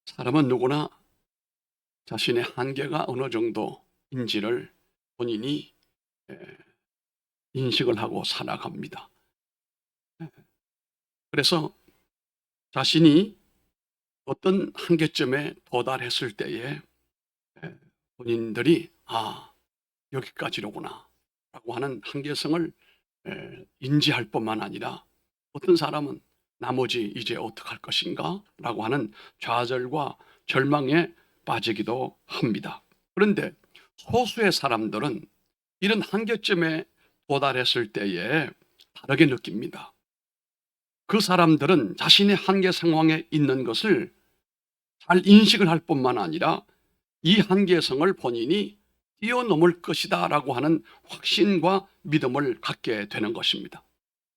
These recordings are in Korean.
사람은 누구나 자신의 한계가 어느 정도인지를 본인이 에, 인식을 하고 살아갑니다. 그래서 자신이 어떤 한계점에 도달했을 때에 본인들이 여기까지로구나 라고 하는 한계성을 인지할 뿐만 아니라 어떤 사람은 나머지 이제 어떡할 것인가 라고 하는 좌절과 절망에 빠지기도 합니다. 그런데 소수의 사람들은 이런 한계점에 도달했을 때에 다르게 느낍니다. 그 사람들은 자신의 한계 상황에 있는 것을 잘 인식을 할 뿐만 아니라 이 한계성을 본인이 뛰어넘을 것이다 라고 하는 확신과 믿음을 갖게 되는 것입니다.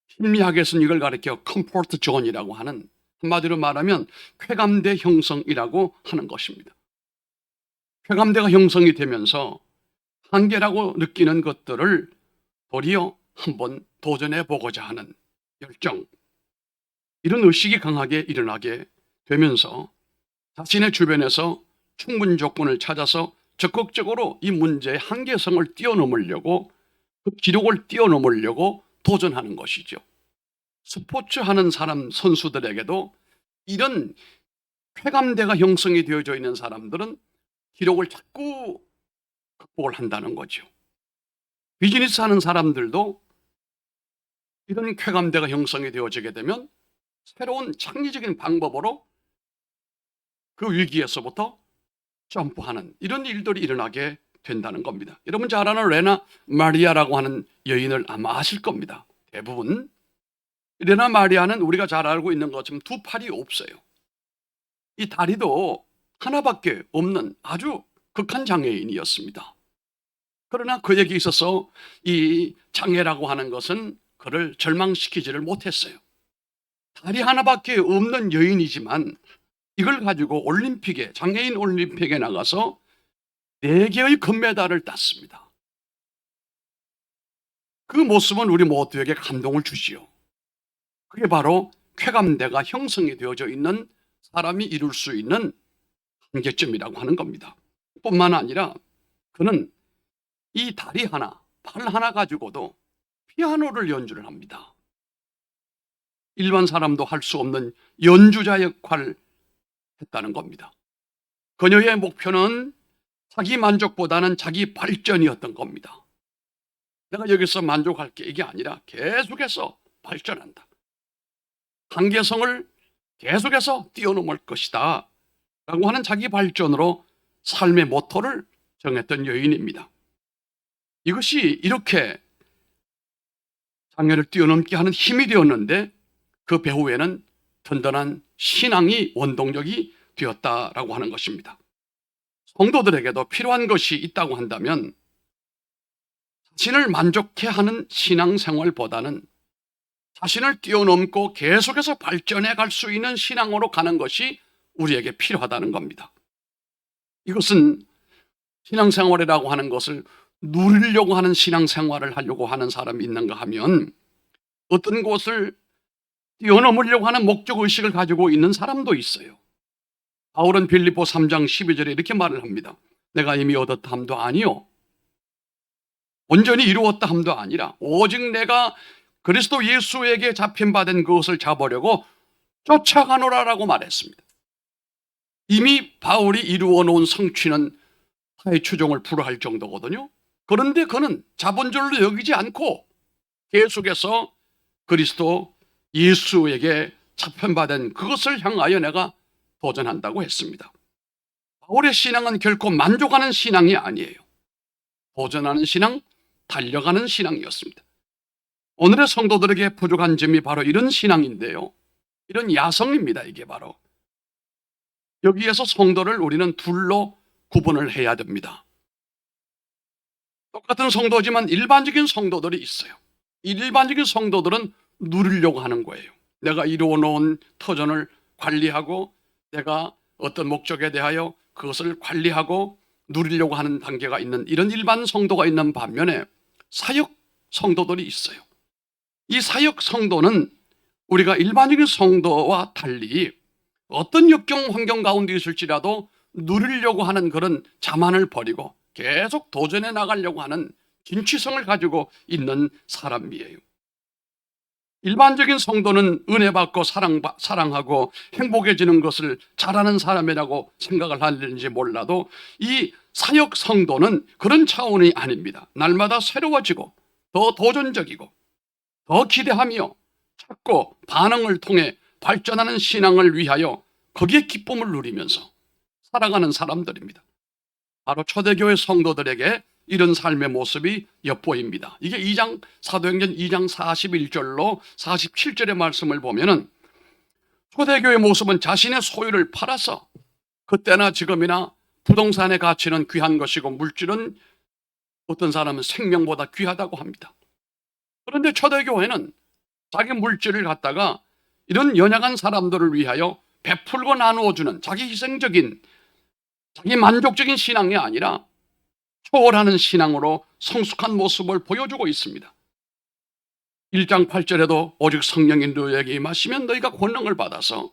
심리학에서는 이걸 가리켜 컴포트 존이라고 하는, 한마디로 말하면 쾌감대 형성이라고 하는 것입니다. 쾌감대가 형성이 되면서 한계라고 느끼는 것들을 도리어 한번 도전해 보고자 하는 열정, 이런 의식이 강하게 일어나게 되면서 자신의 주변에서 충분 조건을 찾아서 적극적으로 이 문제의 한계성을 뛰어넘으려고, 그 기록을 뛰어넘으려고 도전하는 것이죠. 스포츠 하는 사람, 선수들에게도 이런 쾌감대가 형성이 되어져 있는 사람들은 기록을 자꾸 극복을 한다는 거죠. 비즈니스 하는 사람들도 이런 쾌감대가 형성이 되어지게 되면 새로운 창의적인 방법으로 그 위기에서부터 점프하는 이런 일들이 일어나게 된다는 겁니다. 여러분 잘 아는 레나 마리아라고 하는 여인을 아마 아실 겁니다. 대부분 레나 마리아는 우리가 잘 알고 있는 것처럼 두 팔이 없어요. 이 다리도 하나밖에 없는 아주 극한 장애인이었습니다. 그러나 그에게 있어서 이 장애라고 하는 것은 그를 절망시키지를 못했어요. 다리 하나밖에 없는 여인이지만 이걸 가지고 올림픽에, 장애인 올림픽에 나가서 4개의 금메달을 땄습니다. 그 모습은 우리 모두에게 감동을 주지요. 그게 바로 쾌감대가 형성이 되어져 있는 사람이 이룰 수 있는 한계점이라고 하는 겁니다. 뿐만 아니라 그는 이 다리 하나, 팔 하나 가지고도 피아노를 연주를 합니다. 일반 사람도 할 수 없는 연주자 역할을 했다는 겁니다. 그녀의 목표는 자기 만족보다는 자기 발전이었던 겁니다. 내가 여기서 만족할 게 이게 아니라 계속해서 발전한다. 한계성을 계속해서 뛰어넘을 것이다 라고 하는 자기 발전으로 삶의 모토를 정했던 여인입니다. 이것이 이렇게 장애를 뛰어넘게 하는 힘이 되었는데 그 배후에는 든든한 신앙이 원동력이 되었다라고 하는 것입니다. 성도들에게도 필요한 것이 있다고 한다면 자신을 만족해 하는 신앙생활보다는 자신을 뛰어넘고 계속해서 발전해 갈 수 있는 신앙으로 가는 것이 우리에게 필요하다는 겁니다. 이것은 신앙생활이라고 하는 것을 누리려고 하는 신앙생활을 하려고 하는 사람이 있는가 하면 어떤 것을 뛰어넘으려고 하는 목적의식을 가지고 있는 사람도 있어요. 바울은 빌립보 3장 12절에 이렇게 말을 합니다. 내가 이미 얻었다 함도 아니요 온전히 이루었다 함도 아니라 오직 내가 그리스도 예수에게 잡힌받은 그것을 잡으려고 쫓아가노라라고 말했습니다. 이미 바울이 이루어 놓은 성취는 타의 추종을 불허할 정도거든요. 그런데 그는 잡은 줄로 여기지 않고 계속해서 그리스도 예수에게 잡힌받은 그것을 향하여 내가 도전한다고 했습니다. 바울의 신앙은 결코 만족하는 신앙이 아니에요. 도전하는 신앙, 달려가는 신앙이었습니다. 오늘의 성도들에게 부족한 점이 바로 이런 신앙인데요. 이런 야성입니다. 이게 바로. 여기에서 성도를 우리는 둘로 구분을 해야 됩니다. 똑같은 성도지만 일반적인 성도들이 있어요. 이 일반적인 성도들은 누리려고 하는 거예요. 내가 이루어 놓은 터전을 관리하고 내가 어떤 목적에 대하여 그것을 관리하고 누리려고 하는 단계가 있는 이런 일반 성도가 있는 반면에 사역 성도들이 있어요. 이 사역 성도는 우리가 일반적인 성도와 달리 어떤 역경 환경 가운데 있을지라도 누리려고 하는 그런 자만을 버리고 계속 도전해 나가려고 하는 진취성을 가지고 있는 사람이에요. 일반적인 성도는 은혜 받고 사랑하고 행복해지는 것을 잘하는 사람이라고 생각을 하는지 몰라도 이 사역 성도는 그런 차원이 아닙니다. 날마다 새로워지고 더 도전적이고 더 기대하며 찾고 반응을 통해 발전하는 신앙을 위하여 거기에 기쁨을 누리면서 살아가는 사람들입니다. 바로 초대교회 성도들에게 이런 삶의 모습이 엿보입니다. 이게 사도행전 2장 41절로 47절의 말씀을 보면은 초대교회의 모습은 자신의 소유를 팔아서 그때나 지금이나 부동산의 가치는 귀한 것이고 물질은 어떤 사람은 생명보다 귀하다고 합니다. 그런데 초대교회는 자기 물질을 갖다가 이런 연약한 사람들을 위하여 베풀고 나누어주는 자기 희생적인 자기 만족적인 신앙이 아니라 초월하는 신앙으로 성숙한 모습을 보여주고 있습니다. 1장 8절에도 오직 성령이 너희에게 임하시면 너희가 권능을 받아서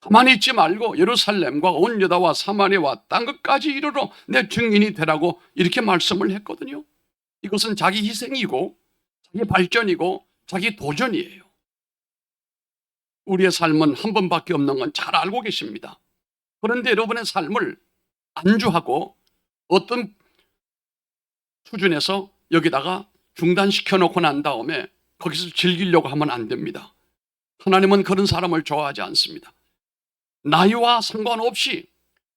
가만히 있지 말고 예루살렘과 온 유다와 사마리아와 땅 끝까지 이르러 내 증인이 되라고 이렇게 말씀을 했거든요. 이것은 자기 희생이고 자기 발전이고 자기 도전이에요. 우리의 삶은 한 번밖에 없는 건 잘 알고 계십니다. 그런데 여러분의 삶을 안주하고 어떤 수준에서 여기다가 중단시켜 놓고 난 다음에 거기서 즐기려고 하면 안 됩니다. 하나님은 그런 사람을 좋아하지 않습니다. 나이와 상관없이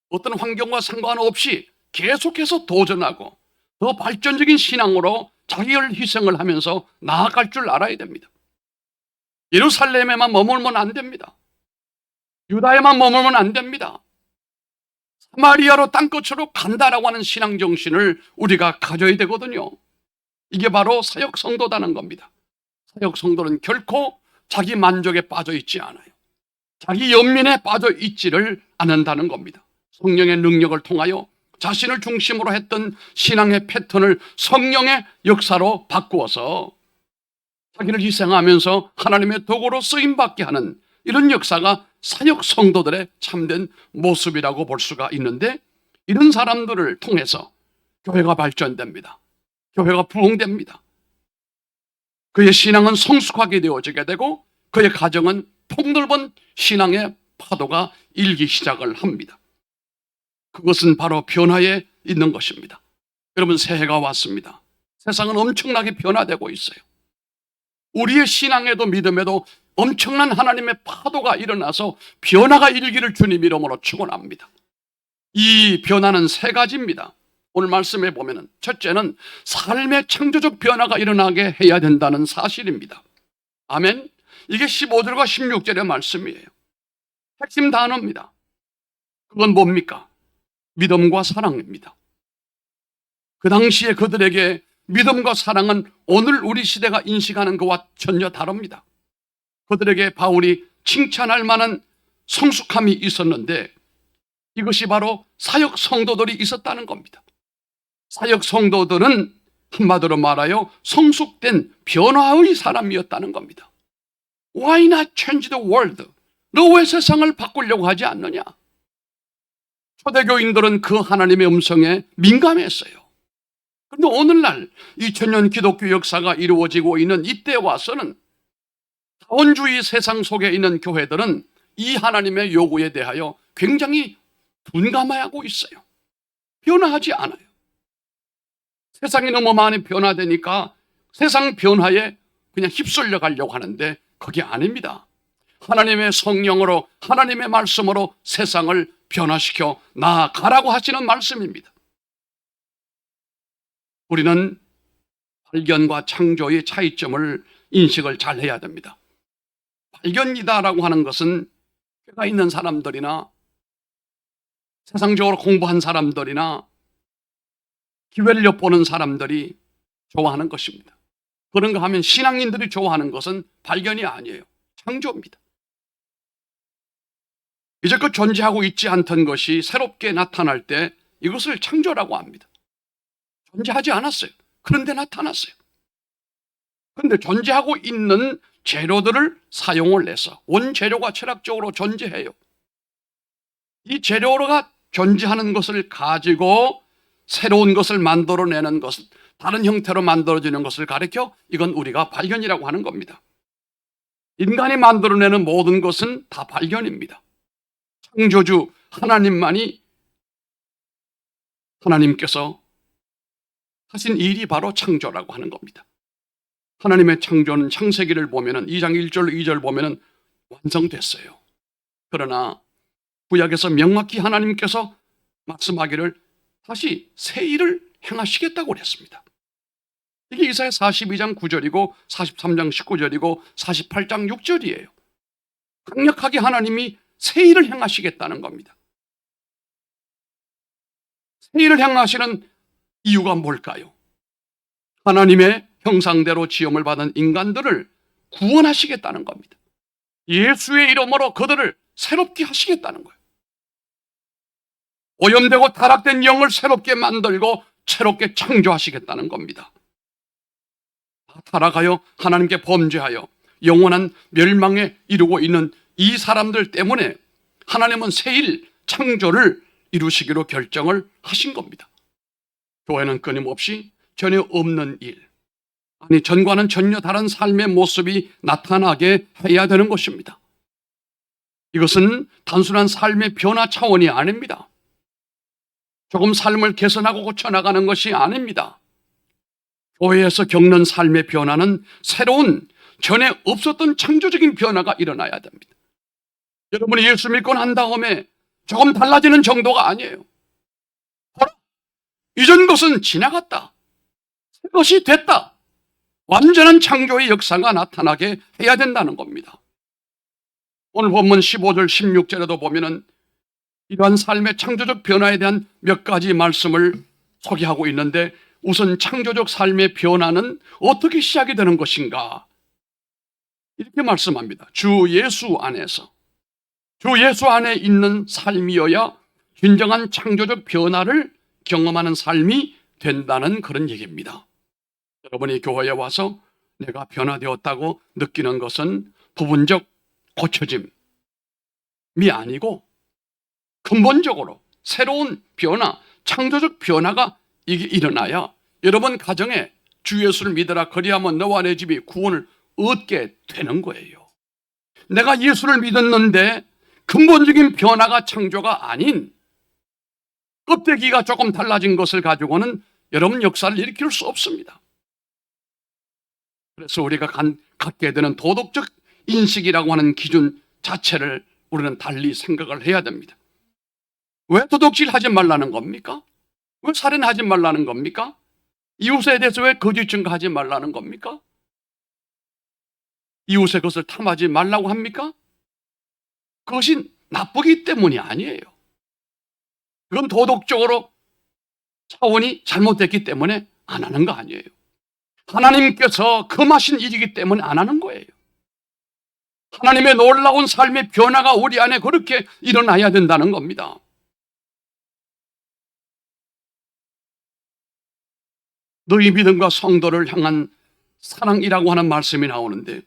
어떤 환경과 상관없이 계속해서 도전하고 더 발전적인 신앙으로 자기를 희생을 하면서 나아갈 줄 알아야 됩니다. 예루살렘에만 머물면 안 됩니다. 유다에만 머물면 안 됩니다. 사마리아로 땅끝으로 간다라고 하는 신앙 정신을 우리가 가져야 되거든요. 이게 바로 사역 성도다는 겁니다. 사역 성도는 결코 자기 만족에 빠져 있지 않아요. 자기 연민에 빠져 있지를 않는다는 겁니다. 성령의 능력을 통하여 자신을 중심으로 했던 신앙의 패턴을 성령의 역사로 바꾸어서 자기를 희생하면서 하나님의 도구로 쓰임받게 하는 이런 역사가 사역 성도들의 참된 모습이라고 볼 수가 있는데, 이런 사람들을 통해서 교회가 발전됩니다. 교회가 부흥됩니다. 그의 신앙은 성숙하게 되어지게 되고 그의 가정은 폭넓은 신앙의 파도가 일기 시작을 합니다. 그것은 바로 변화에 있는 것입니다. 여러분, 새해가 왔습니다. 세상은 엄청나게 변화되고 있어요. 우리의 신앙에도 믿음에도 엄청난 하나님의 파도가 일어나서 변화가 일기를 주님 이름으로 축원합니다. 이 변화는 세 가지입니다. 오늘 말씀에 보면은 첫째는 삶의 창조적 변화가 일어나게 해야 된다는 사실입니다. 아멘. 이게 15절과 16절의 말씀이에요. 핵심 단어입니다. 그건 뭡니까? 믿음과 사랑입니다. 그 당시에 그들에게 믿음과 사랑은 오늘 우리 시대가 인식하는 것과 전혀 다릅니다. 그들에게 바울이 칭찬할 만한 성숙함이 있었는데 이것이 바로 사역 성도들이 있었다는 겁니다. 사역 성도들은 한마디로 말하여 성숙된 변화의 사람이었다는 겁니다. Why not change the world? 너 왜 세상을 바꾸려고 하지 않느냐? 초대교인들은 그 하나님의 음성에 민감했어요. 그런데 오늘날 2000년 기독교 역사가 이루어지고 있는 이때 와서는 자원주의 세상 속에 있는 교회들은 이 하나님의 요구에 대하여 굉장히 둔감해하고 있어요. 변화하지 않아요. 세상이 너무 많이 변화되니까 세상 변화에 그냥 휩쓸려 가려고 하는데 그게 아닙니다. 하나님의 성령으로 하나님의 말씀으로 세상을 변화시켜 나아가라고 하시는 말씀입니다. 우리는 발견과 창조의 차이점을 인식을 잘 해야 됩니다. 발견이다라고 하는 것은 꾀가 있는 사람들이나 세상적으로 공부한 사람들이나 기회를 엿보는 사람들이 좋아하는 것입니다. 그런가 하면 신앙인들이 좋아하는 것은 발견이 아니에요. 창조입니다. 이제껏 존재하고 있지 않던 것이 새롭게 나타날 때 이것을 창조라고 합니다. 존재하지 않았어요. 그런데 나타났어요. 그런데 존재하고 있는 재료들을 사용을 해서 원재료가 철학적으로 존재해요. 이 재료가 존재하는 것을 가지고 새로운 것을 만들어내는 것은 다른 형태로 만들어지는 것을 가리켜 이건 우리가 발견이라고 하는 겁니다. 인간이 만들어내는 모든 것은 다 발견입니다. 창조주 하나님만이 하나님께서 하신 일이 바로 창조라고 하는 겁니다. 하나님의 창조는 창세기를 보면은 2장 1절 2절 보면은 완성됐어요. 그러나 구약에서 명확히 하나님께서 말씀하기를 다시 새 일을 행하시겠다고 그랬습니다. 이게 이사야 42장 9절이고 43장 19절이고 48장 6절이에요. 강력하게 하나님이 새 일을 행하시겠다는 겁니다. 새 일을 행하시는 이유가 뭘까요? 하나님의 형상대로 지음을 받은 인간들을 구원하시겠다는 겁니다. 예수의 이름으로 그들을 새롭게 하시겠다는 거예요. 오염되고 타락된 영을 새롭게 만들고 새롭게 창조하시겠다는 겁니다. 타락하여 하나님께 범죄하여 영원한 멸망에 이르고 있는 이 사람들 때문에 하나님은 새일 창조를 이루시기로 결정을 하신 겁니다. 교회는 끊임없이 전혀 없는 일, 아니 전과는 전혀 다른 삶의 모습이 나타나게 해야 되는 것입니다. 이것은 단순한 삶의 변화 차원이 아닙니다. 조금 삶을 개선하고 고쳐나가는 것이 아닙니다. 교회에서 겪는 삶의 변화는 새로운 전에 없었던 창조적인 변화가 일어나야 됩니다. 여러분이 예수 믿고 난 다음에 조금 달라지는 정도가 아니에요. 이전 것은 지나갔다. 새 것이 됐다. 완전한 창조의 역사가 나타나게 해야 된다는 겁니다. 오늘 본문 15절 16절에도 보면은 이러한 삶의 창조적 변화에 대한 몇 가지 말씀을 소개하고 있는데 우선 창조적 삶의 변화는 어떻게 시작이 되는 것인가? 이렇게 말씀합니다. 주 예수 안에서, 주 예수 안에 있는 삶이어야 진정한 창조적 변화를 경험하는 삶이 된다는 그런 얘기입니다. 여러분이 교회에 와서 내가 변화되었다고 느끼는 것은 부분적 고쳐짐이 아니고 근본적으로 새로운 변화, 창조적 변화가 이게 일어나야 여러분 가정에 주 예수를 믿으라 그리하면 너와 내 집이 구원을 얻게 되는 거예요. 내가 예수를 믿었는데 근본적인 변화가 창조가 아닌 껍데기가 조금 달라진 것을 가지고는 여러분 역사를 일으킬 수 없습니다. 그래서 우리가 갖게 되는 도덕적 인식이라고 하는 기준 자체를 우리는 달리 생각을 해야 됩니다. 왜 도둑질 하지 말라는 겁니까? 왜 살인하지 말라는 겁니까? 이웃에 대해서 왜 거짓 증거하지 말라는 겁니까? 이웃의 것을 탐하지 말라고 합니까? 그것이 나쁘기 때문이 아니에요. 그건 도덕적으로 차원이 잘못됐기 때문에 안 하는 거 아니에요. 하나님께서 금하신 일이기 때문에 안 하는 거예요. 하나님의 놀라운 삶의 변화가 우리 안에 그렇게 일어나야 된다는 겁니다. 너희 믿음과 성도를 향한 사랑이라고 하는 말씀이 나오는데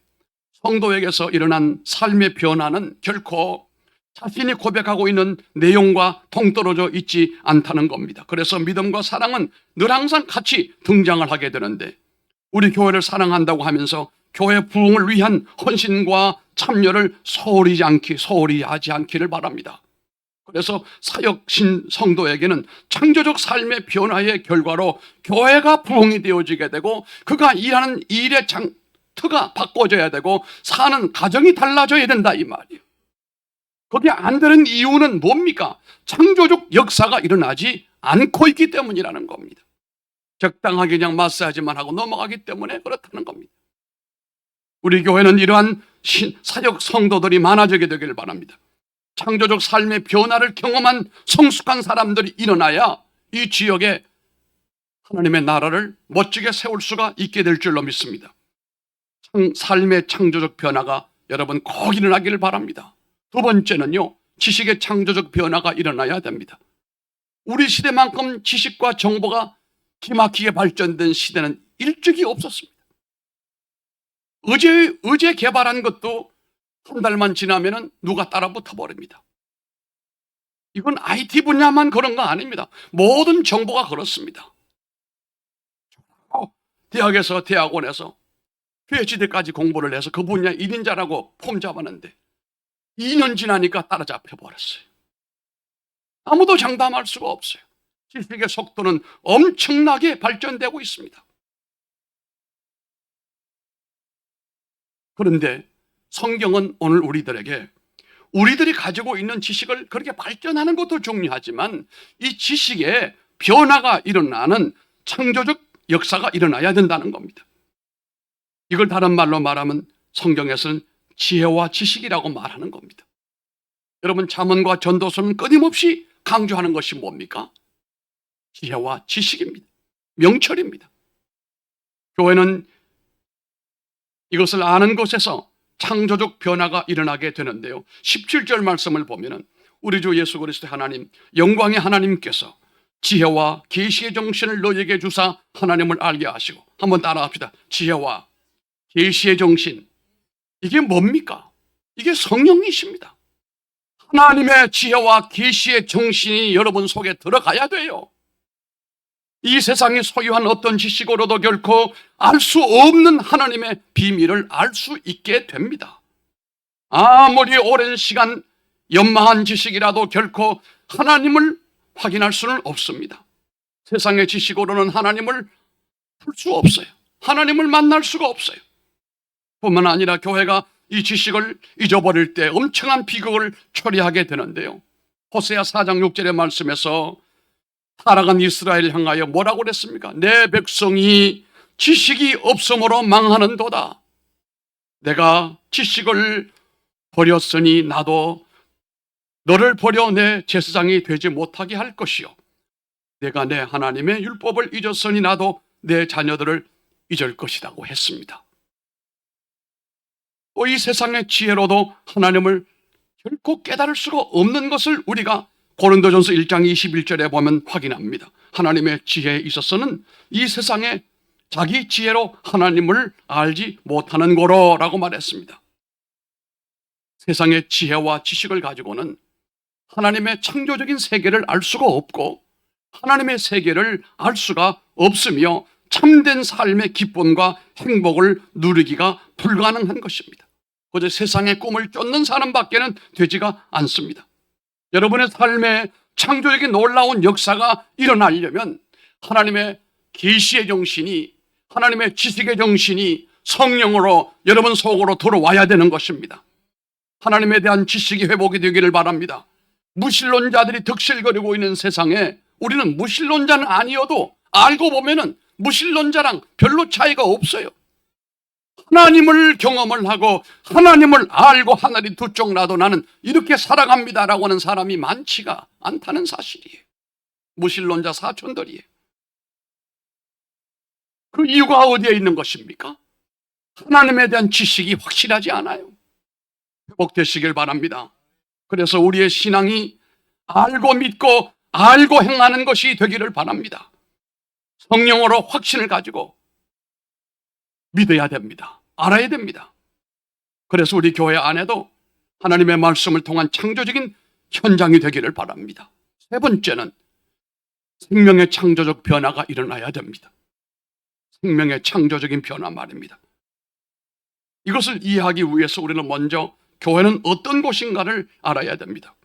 성도에게서 일어난 삶의 변화는 결코 자신이 고백하고 있는 내용과 동떨어져 있지 않다는 겁니다. 그래서 믿음과 사랑은 늘 항상 같이 등장을 하게 되는데 우리 교회를 사랑한다고 하면서 교회 부흥을 위한 헌신과 참여를 소홀히 하지 않기를 바랍니다. 그래서 사역신 성도에게는 창조적 삶의 변화의 결과로 교회가 부흥이 되어지게 되고 그가 일하는 일의 장터가 바꿔져야 되고 사는 가정이 달라져야 된다 이 말이에요. 그게 안 되는 이유는 뭡니까? 창조적 역사가 일어나지 않고 있기 때문이라는 겁니다. 적당하게 그냥 마사지만 하고 넘어가기 때문에 그렇다는 겁니다. 우리 교회는 이러한 사역 성도들이 많아지게 되기를 바랍니다. 창조적 삶의 변화를 경험한 성숙한 사람들이 일어나야 이 지역에 하나님의 나라를 멋지게 세울 수가 있게 될 줄로 믿습니다. 삶의 창조적 변화가 여러분 꼭 일어나기를 바랍니다. 두 번째는요, 지식의 창조적 변화가 일어나야 됩니다. 우리 시대만큼 지식과 정보가 기막히게 발전된 시대는 일찍이 없었습니다. 어제 개발한 것도 한 달만 지나면은 누가 따라 붙어 버립니다. 이건 IT 분야만 그런 거 아닙니다. 모든 정보가 그렇습니다. 대학에서, 대학원에서 PhD까지 공부를 해서 그 분야 1인자라고 폼 잡았는데 2년 지나니까 따라잡혀 버렸어요. 아무도 장담할 수가 없어요. 지식의 속도는 엄청나게 발전되고 있습니다. 그런데 성경은 오늘 우리들이 가지고 있는 지식을 그렇게 발전하는 것도 중요하지만 이 지식에 변화가 일어나는 창조적 역사가 일어나야 된다는 겁니다. 이걸 다른 말로 말하면 성경에서는 지혜와 지식이라고 말하는 겁니다. 여러분, 잠언과 전도서는 끊임없이 강조하는 것이 뭡니까? 지혜와 지식입니다. 명철입니다. 교회는 이것을 아는 곳에서 창조적 변화가 일어나게 되는데요. 17절 말씀을 보면은 우리 주 예수 그리스도 하나님, 영광의 하나님께서 지혜와 계시의 정신을 너에게 주사 하나님을 알게 하시고, 한번 따라합시다. 지혜와 계시의 정신, 이게 뭡니까? 이게 성령이십니다. 하나님의 지혜와 계시의 정신이 여러분 속에 들어가야 돼요. 이 세상이 소유한 어떤 지식으로도 결코 알 수 없는 하나님의 비밀을 알 수 있게 됩니다. 아무리 오랜 시간 연마한 지식이라도 결코 하나님을 확인할 수는 없습니다. 세상의 지식으로는 하나님을 풀 수 없어요. 하나님을 만날 수가 없어요. 뿐만 아니라 교회가 이 지식을 잊어버릴 때 엄청난 비극을 초래하게 되는데요. 호세아 4장 6절의 말씀에서 타락한 이스라엘을 향하여 뭐라고 그랬습니까? 내 백성이 지식이 없으므로 망하는도다. 내가 지식을 버렸으니 나도 너를 버려 내 제사장이 되지 못하게 할 것이요. 내가 내 하나님의 율법을 잊었으니 나도 내 자녀들을 잊을 것이라고 했습니다. 또 이 세상의 지혜로도 하나님을 결코 깨달을 수가 없는 것을 우리가 고린도전서 1장 21절에 보면 확인합니다. 하나님의 지혜에 있어서는 이 세상에 자기 지혜로 하나님을 알지 못하는 거로라고 말했습니다. 세상의 지혜와 지식을 가지고는 하나님의 창조적인 세계를 알 수가 없고 하나님의 세계를 알 수가 없으며 참된 삶의 기쁨과 행복을 누리기가 불가능한 것입니다. 그저 세상의 꿈을 쫓는 사람밖에는 되지가 않습니다. 여러분의 삶에 창조적인 놀라운 역사가 일어나려면 하나님의 계시의 정신이, 하나님의 지식의 정신이 성령으로 여러분 속으로 들어와야 되는 것입니다. 하나님에 대한 지식이 회복이 되기를 바랍니다. 무신론자들이 득실거리고 있는 세상에 우리는 무신론자는 아니어도 알고 보면은 무신론자랑 별로 차이가 없어요. 하나님을 경험을 하고 하나님을 알고 하늘이 두 쪽 나도 나는 이렇게 살아갑니다라고 하는 사람이 많지가 않다는 사실이에요. 무신론자 사촌들이에요. 그 이유가 어디에 있는 것입니까? 하나님에 대한 지식이 확실하지 않아요. 회복되시길 바랍니다. 그래서 우리의 신앙이 알고 믿고 알고 행하는 것이 되기를 바랍니다. 성령으로 확신을 가지고 믿어야 됩니다. 알아야 됩니다. 그래서 우리 교회 안에도 하나님의 말씀을 통한 창조적인 현장이 되기를 바랍니다. 세 번째는 생명의 창조적 변화가 일어나야 됩니다. 생명의 창조적인 변화 말입니다. 이것을 이해하기 위해서 우리는 먼저 교회는 어떤 곳인가를 알아야 됩니다.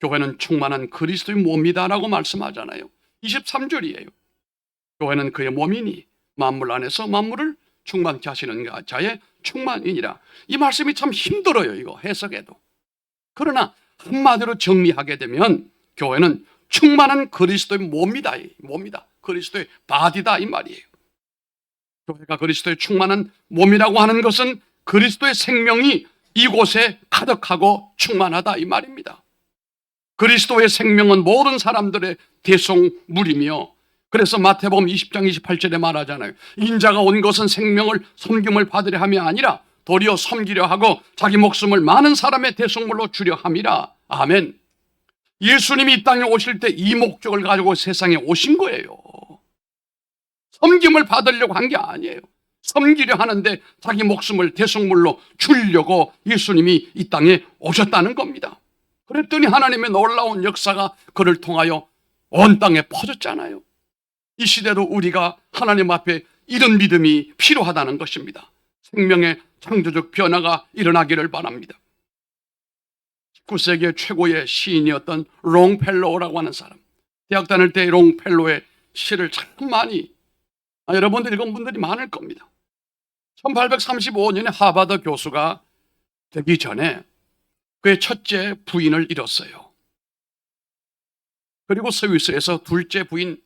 교회는 충만한 그리스도의 몸이다라고 말씀하잖아요. 23절이에요. 교회는 그의 몸이니 만물 안에서 만물을 충만케 하시는 자의 충만이니라. 이 말씀이 참 힘들어요. 이거 해석해도. 그러나 한마디로 정리하게 되면 교회는 충만한 그리스도의 몸이다. 그리스도의 바디다 이 말이에요. 교회가 그리스도의 충만한 몸이라고 하는 것은 그리스도의 생명이 이곳에 가득하고 충만하다 이 말입니다. 그리스도의 생명은 모든 사람들의 대속물이며, 그래서 마태복음 20장 28절에 말하잖아요. 인자가 온 것은 생명을 섬김을 받으려 함이 아니라 도리어 섬기려 하고 자기 목숨을 많은 사람의 대속물로 주려 함이라. 아멘. 예수님이 이 땅에 오실 때 이 목적을 가지고 세상에 오신 거예요. 섬김을 받으려고 한 게 아니에요. 섬기려 하는데 자기 목숨을 대속물로 주려고 예수님이 이 땅에 오셨다는 겁니다. 그랬더니 하나님의 놀라운 역사가 그를 통하여 온 땅에 퍼졌잖아요. 이 시대도 우리가 하나님 앞에 이런 믿음이 필요하다는 것입니다. 생명의 창조적 변화가 일어나기를 바랍니다. 19세기의 최고의 시인이었던 롱펠로우라고 하는 사람, 대학 다닐 때 롱펠로우의 시를 참 많이 여러분들 읽은 분들이 많을 겁니다. 1835년에 하버드 교수가 되기 전에 그의 첫째 부인을 잃었어요. 그리고 스위스에서 둘째 부인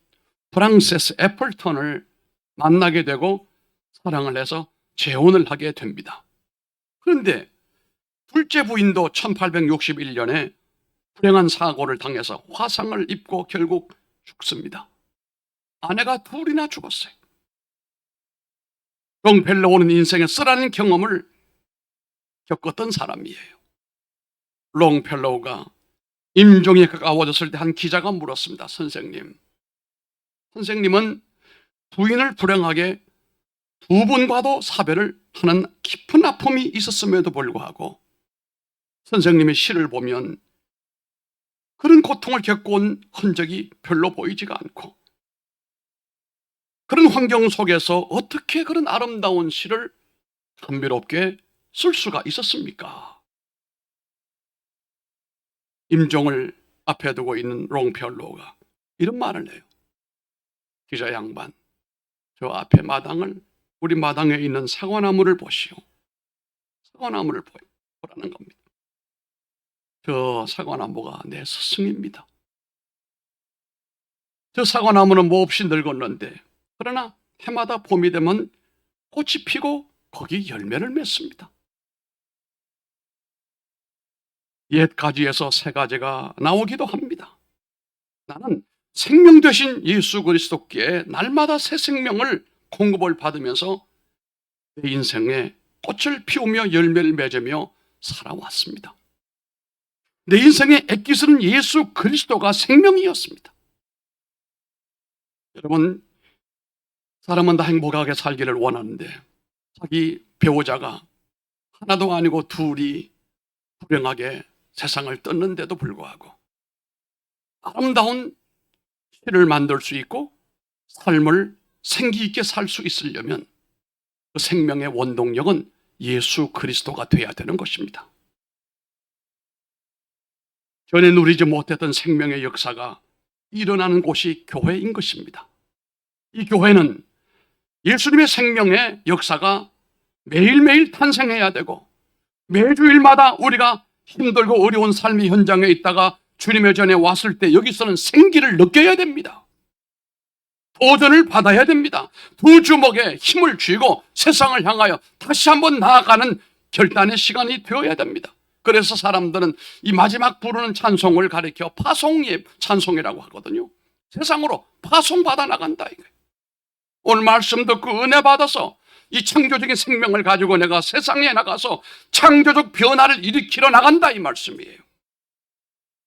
프랑세스 애플턴을 만나게 되고 사랑을 해서 재혼을 하게 됩니다. 그런데 둘째 부인도 1861년에 불행한 사고를 당해서 화상을 입고 결국 죽습니다. 아내가 둘이나 죽었어요. 롱펠로우는 인생의 쓰라린 경험을 겪었던 사람이에요. 롱펠로우가 임종에 가까워졌을 때 한 기자가 물었습니다. 선생님은 부인을 불행하게 두 분과도 사별을 하는 깊은 아픔이 있었음에도 불구하고 선생님의 시를 보면 그런 고통을 겪어온 흔적이 별로 보이지가 않고 그런 환경 속에서 어떻게 그런 아름다운 시를 감미롭게 쓸 수가 있었습니까? 임종을 앞에 두고 있는 롱펠로우가 이런 말을 해요. 기자 양반, 저 앞에 마당을, 우리 마당에 있는 사과나무를 보시오. 사과나무를 보라는 겁니다. 저 사과나무가 내 스승입니다. 저 사과나무는 몹시 늙었는데 그러나 해마다 봄이 되면 꽃이 피고 거기 열매를 맺습니다. 옛 가지에서 새 가지가 나오기도 합니다. 나는 생명 되신 예수 그리스도께 날마다 새 생명을 공급을 받으면서 내 인생에 꽃을 피우며 열매를 맺으며 살아왔습니다. 내 인생의 엑기스는 예수 그리스도가 생명이었습니다. 여러분, 사람은 다 행복하게 살기를 원하는데 자기 배우자가 하나도 아니고 둘이 불행하게 세상을 떴는데도 불구하고 아름다운 시를 만들 수 있고 삶을 생기 있게 살 수 있으려면 그 생명의 원동력은 예수 그리스도가 돼야 되는 것입니다. 전에 누리지 못했던 생명의 역사가 일어나는 곳이 교회인 것입니다. 이 교회는 예수님의 생명의 역사가 매일매일 탄생해야 되고 매주일마다 우리가 힘들고 어려운 삶의 현장에 있다가 주님의 전에 왔을 때 여기서는 생기를 느껴야 됩니다. 도전을 받아야 됩니다. 두 주먹에 힘을 쥐고 세상을 향하여 다시 한번 나아가는 결단의 시간이 되어야 됩니다. 그래서 사람들은 이 마지막 부르는 찬송을 가리켜 파송의 찬송이라고 하거든요. 세상으로 파송받아 나간다 이거예요. 오늘 말씀 듣고 은혜 받아서 이 창조적인 생명을 가지고 내가 세상에 나가서 창조적 변화를 일으키러 나간다 이 말씀이에요.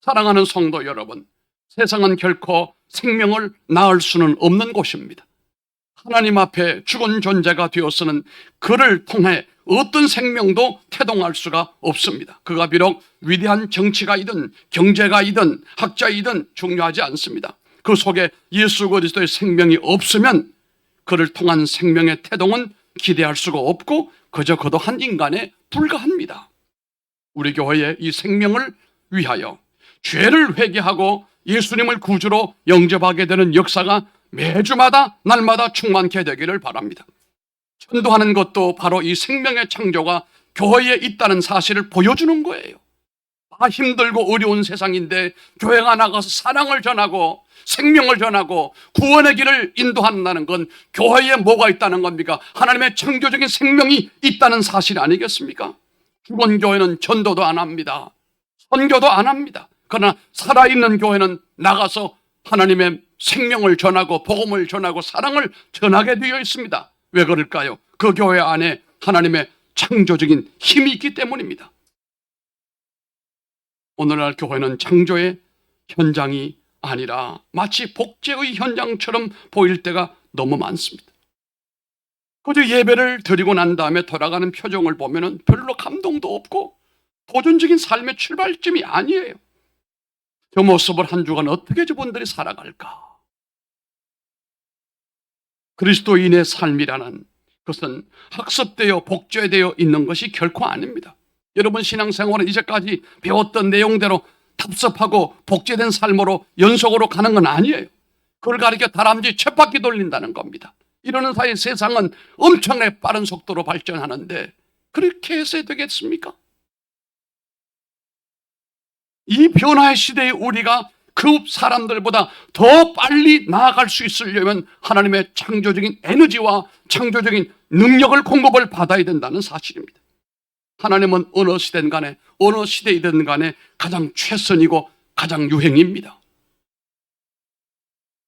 사랑하는 성도 여러분, 세상은 결코 생명을 낳을 수는 없는 곳입니다. 하나님 앞에 죽은 존재가 되어서는 그를 통해 어떤 생명도 태동할 수가 없습니다. 그가 비록 위대한 정치가이든 경제가이든 학자이든 중요하지 않습니다. 그 속에 예수 그리스도의 생명이 없으면 그를 통한 생명의 태동은 기대할 수가 없고 그저 거도한 인간에 불과합니다. 우리 교회의 이 생명을 위하여 죄를 회개하고 예수님을 구주로 영접하게 되는 역사가 매주마다 날마다 충만케 되기를 바랍니다. 전도하는 것도 바로 이 생명의 창조가 교회에 있다는 사실을 보여주는 거예요. 힘들고 어려운 세상인데 교회가 나가서 사랑을 전하고 생명을 전하고 구원의 길을 인도한다는 건 교회에 뭐가 있다는 겁니까? 하나님의 창조적인 생명이 있다는 사실 아니겠습니까? 죽은 교회는 전도도 안 합니다. 선교도 안 합니다. 그러나 살아있는 교회는 나가서 하나님의 생명을 전하고 복음을 전하고 사랑을 전하게 되어 있습니다. 왜 그럴까요? 그 교회 안에 하나님의 창조적인 힘이 있기 때문입니다. 오늘날 교회는 창조의 현장이 아니라 마치 복제의 현장처럼 보일 때가 너무 많습니다. 그저 예배를 드리고 난 다음에 돌아가는 표정을 보면은 별로 감동도 없고 도전적인 삶의 출발점이 아니에요. 저 모습을 한 주간 어떻게 저분들이 살아갈까? 그리스도인의 삶이라는 것은 학습되어 복제되어 있는 것이 결코 아닙니다. 여러분 신앙생활은 이제까지 배웠던 내용대로 답습하고 복제된 삶으로 연속으로 가는 건 아니에요. 그걸 가리켜 다람쥐 쳇바퀴 돌린다는 겁니다. 이러는 사이 세상은 엄청나게 빠른 속도로 발전하는데 그렇게 해서 되겠습니까? 이 변화의 시대에 우리가 그 사람들보다 더 빨리 나아갈 수 있으려면 하나님의 창조적인 에너지와 창조적인 능력을 공급을 받아야 된다는 사실입니다. 하나님은 어느 시대든 간에 어느 시대이든 간에 가장 최선이고 가장 유행입니다.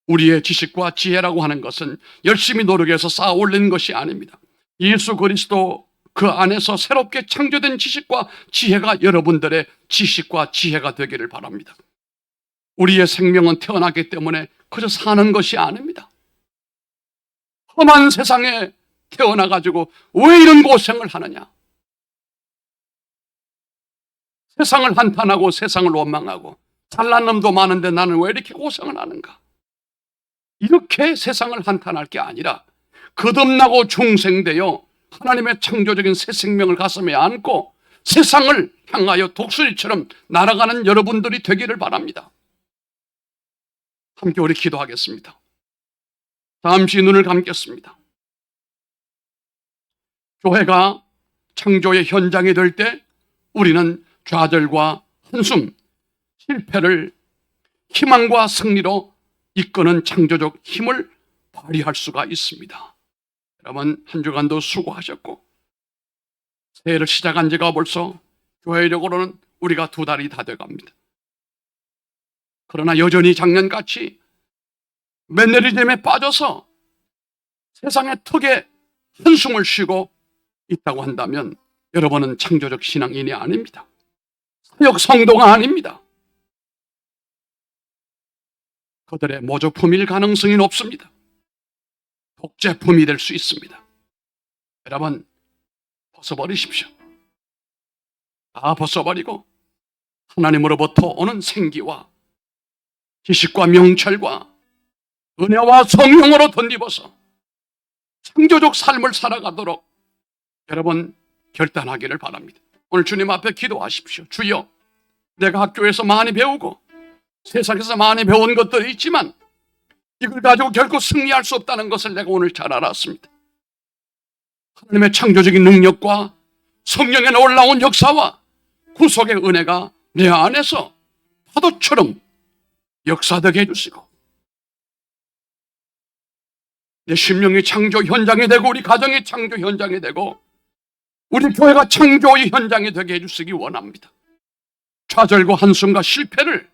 우리의 지식과 지혜라고 하는 것은 열심히 노력해서 쌓아 올리는 것이 아닙니다. 예수 그리스도 그 안에서 새롭게 창조된 지식과 지혜가 여러분들의 지식과 지혜가 되기를 바랍니다. 우리의 생명은 태어나기 때문에 그저 사는 것이 아닙니다. 험한 세상에 태어나가지고 왜 이런 고생을 하느냐? 세상을 한탄하고 세상을 원망하고 잘난 놈도 많은데 나는 왜 이렇게 고생을 하는가? 이렇게 세상을 한탄할 게 아니라 거듭나고 중생되어 하나님의 창조적인 새 생명을 가슴에 안고 세상을 향하여 독수리처럼 날아가는 여러분들이 되기를 바랍니다. 함께 우리 기도하겠습니다. 잠시 눈을 감겠습니다. 교회가 창조의 현장이 될 때 우리는 좌절과 한숨, 실패를 희망과 승리로 이끄는 창조적 힘을 발휘할 수가 있습니다. 여러분 한 주간도 수고하셨고 새해를 시작한 지가 벌써 교회적으로는 우리가 2달이 다 돼갑니다. 그러나 여전히 작년같이 매너리즘에 빠져서 세상의 턱에 한숨을 쉬고 있다고 한다면 여러분은 창조적 신앙인이 아닙니다. 사역 성도가 아닙니다. 그들의 모조품일 가능성이 높습니다. 독재품이 될 수 있습니다. 여러분 벗어버리십시오. 다 벗어버리고 하나님으로부터 오는 생기와 지식과 명철과 은혜와 성령으로 덧입어서 창조적 삶을 살아가도록 여러분 결단하기를 바랍니다. 오늘 주님 앞에 기도하십시오. 주여, 내가 학교에서 많이 배우고 세상에서 많이 배운 것들이 있지만 이걸 가지고 결코 승리할 수 없다는 것을 내가 오늘 잘 알았습니다. 하나님의 창조적인 능력과 성령의 놀라운 역사와 구속의 은혜가 내 안에서 파도처럼 역사되게 해주시고 내 심령이 창조 현장이 되고 우리 가정이 창조 현장이 되고 우리 교회가 창조의 현장이 되게 해주시기 원합니다. 좌절과 한숨과 실패를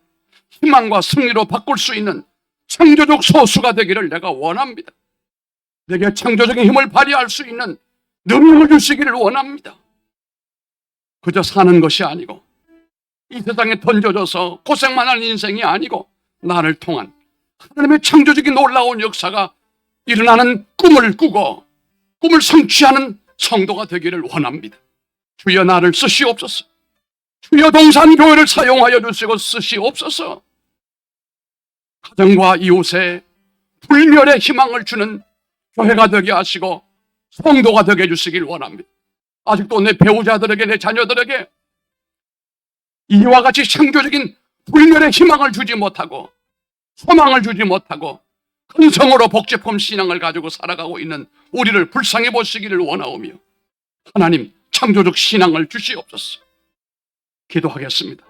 희망과 승리로 바꿀 수 있는 창조적 소수가 되기를 내가 원합니다. 내게 창조적인 힘을 발휘할 수 있는 능력을 주시기를 원합니다. 그저 사는 것이 아니고 이 세상에 던져져서 고생만 하는 인생이 아니고 나를 통한 하나님의 창조적인 놀라운 역사가 일어나는 꿈을 꾸고 꿈을 성취하는 성도가 되기를 원합니다. 주여 나를 쓰시옵소서. 주여 동산교회를 사용하여 주시고 쓰시옵소서. 가정과 이웃에 불멸의 희망을 주는 교회가 되게 하시고 성도가 되게 해주시길 원합니다. 아직도 내 배우자들에게 내 자녀들에게 이와 같이 창조적인 불멸의 희망을 주지 못하고 소망을 주지 못하고 근성으로 복제품 신앙을 가지고 살아가고 있는 우리를 불쌍히 보시기를 원하오며 하나님 창조적 신앙을 주시옵소서. 기도하겠습니다.